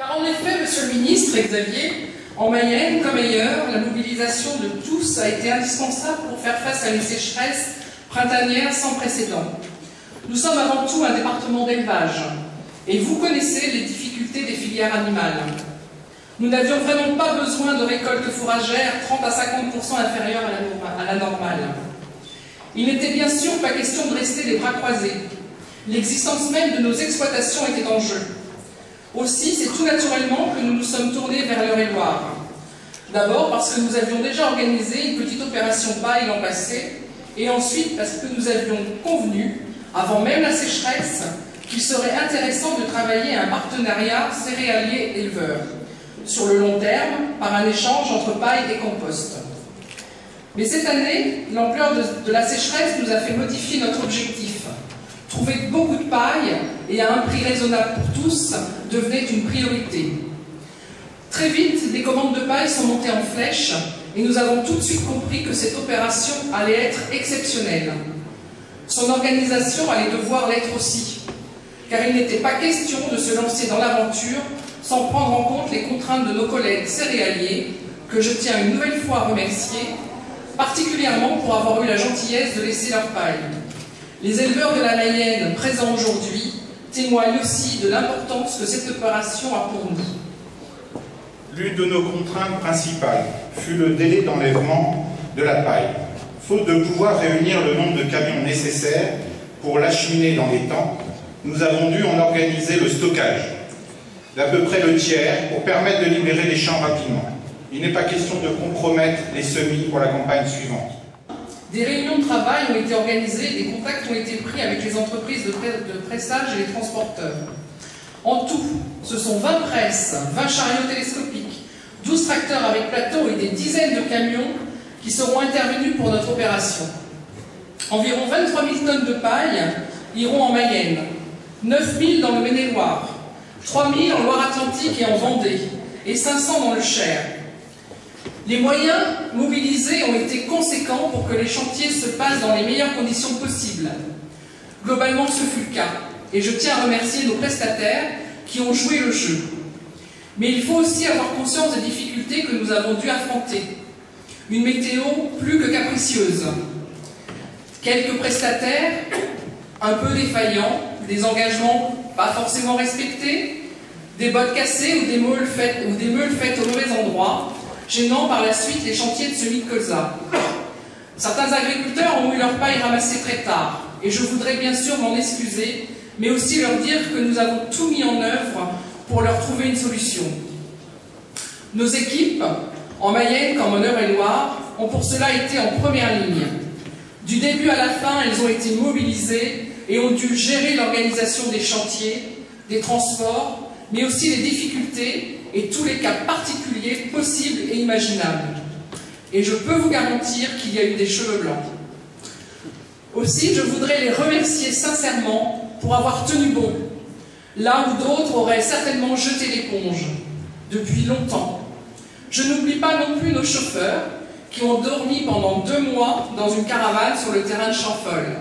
Car en effet, Monsieur le Ministre et Xavier, en Mayenne comme ailleurs, la mobilisation de tous a été indispensable pour faire face à une sécheresse printanière sans précédent. Nous sommes avant tout un département d'élevage, et vous connaissez les difficultés des filières animales. Nous n'avions vraiment pas besoin de récoltes fourragères 30 à 50% inférieures à la normale. Il n'était bien sûr pas question de rester les bras croisés. L'existence même de nos exploitations était en jeu. Aussi, c'est tout naturellement que nous nous sommes tournés vers l'Eure-et-Loir. D'abord parce que nous avions déjà organisé une petite opération paille l'an passé, et ensuite parce que nous avions convenu, avant même la sécheresse, qu'il serait intéressant de travailler un partenariat céréalier-éleveur, sur le long terme, par un échange entre paille et compost. Mais cette année, l'ampleur de la sécheresse nous a fait modifier notre objectif. Trouver beaucoup de paille et à un prix raisonnable pour tous devenait une priorité. Très vite, les commandes de paille sont montées en flèche et nous avons tout de suite compris que cette opération allait être exceptionnelle. Son organisation allait devoir l'être aussi, car il n'était pas question de se lancer dans l'aventure sans prendre en compte les contraintes de nos collègues céréaliers, que je tiens une nouvelle fois à remercier, particulièrement pour avoir eu la gentillesse de laisser leur paille. Les éleveurs de la Mayenne présents aujourd'hui témoignent aussi de l'importance que cette opération a pour nous. L'une de nos contraintes principales fut le délai d'enlèvement de la paille. Faute de pouvoir réunir le nombre de camions nécessaires pour l'acheminer dans les temps, nous avons dû en organiser le stockage d'à peu près le tiers pour permettre de libérer les champs rapidement. Il n'est pas question de compromettre les semis pour la campagne suivante. Des réunions de travail ont été organisées, des contacts ont été pris avec les entreprises de pressage et les transporteurs. En tout, ce sont 20 presses, 20 chariots télescopiques, 12 tracteurs avec plateau et des dizaines de camions qui seront intervenus pour notre opération. Environ 23 000 tonnes de paille iront en Mayenne, 9 000 dans le Maine-et-Loire, 3 000 en Loire-Atlantique et en Vendée, et 500 dans le Cher. Les moyens mobilisés ont été conséquents pour que les chantiers se passent dans les meilleures conditions possibles. Globalement, ce fut le cas, et je tiens à remercier nos prestataires qui ont joué le jeu. Mais il faut aussi avoir conscience des difficultés que nous avons dû affronter. Une météo plus que capricieuse. Quelques prestataires un peu défaillants, des engagements pas forcément respectés, des bottes cassées ou des meules faites au mauvais endroit, gênant par la suite les chantiers de semis de colza. Certains agriculteurs ont eu leur paille ramassée très tard, et je voudrais bien sûr m'en excuser, mais aussi leur dire que nous avons tout mis en œuvre pour leur trouver une solution. Nos équipes, en Mayenne comme en Eure-et-Loire, ont pour cela été en première ligne. Du début à la fin, elles ont été mobilisées et ont dû gérer l'organisation des chantiers, des transports, mais aussi les difficultés et tous les cas particuliers possibles et imaginables. Et je peux vous garantir qu'il y a eu des cheveux blancs. Aussi, je voudrais les remercier sincèrement pour avoir tenu bon, là où d'autres auraient certainement jeté l'éponge, depuis longtemps. Je n'oublie pas non plus nos chauffeurs, qui ont dormi pendant 2 mois dans une caravane sur le terrain de Champfol.